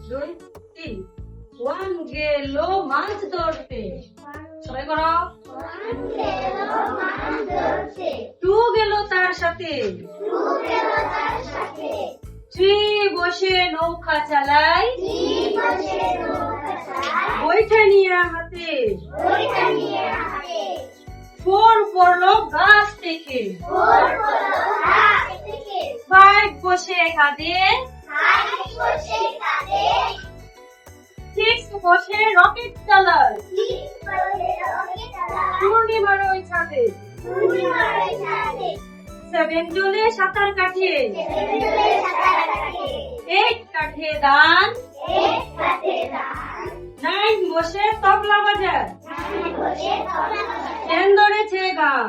2 3 1 গেল মাছ ধরতে সবাই করো 2 গেল তার সাথে 3 বসে নৌকা চালায় বইটা নিয়ে হাতে 4 পড়লো গাছ থেকে 5 বসে কাঁদে 6 বসে রকেট চালায় পূর্ণিমার ওই ছাদে 7 জলে সাঁতার কাটে 8 কাঠে দান 9 বসে তবলা বাজায় 10 ধরেছে গান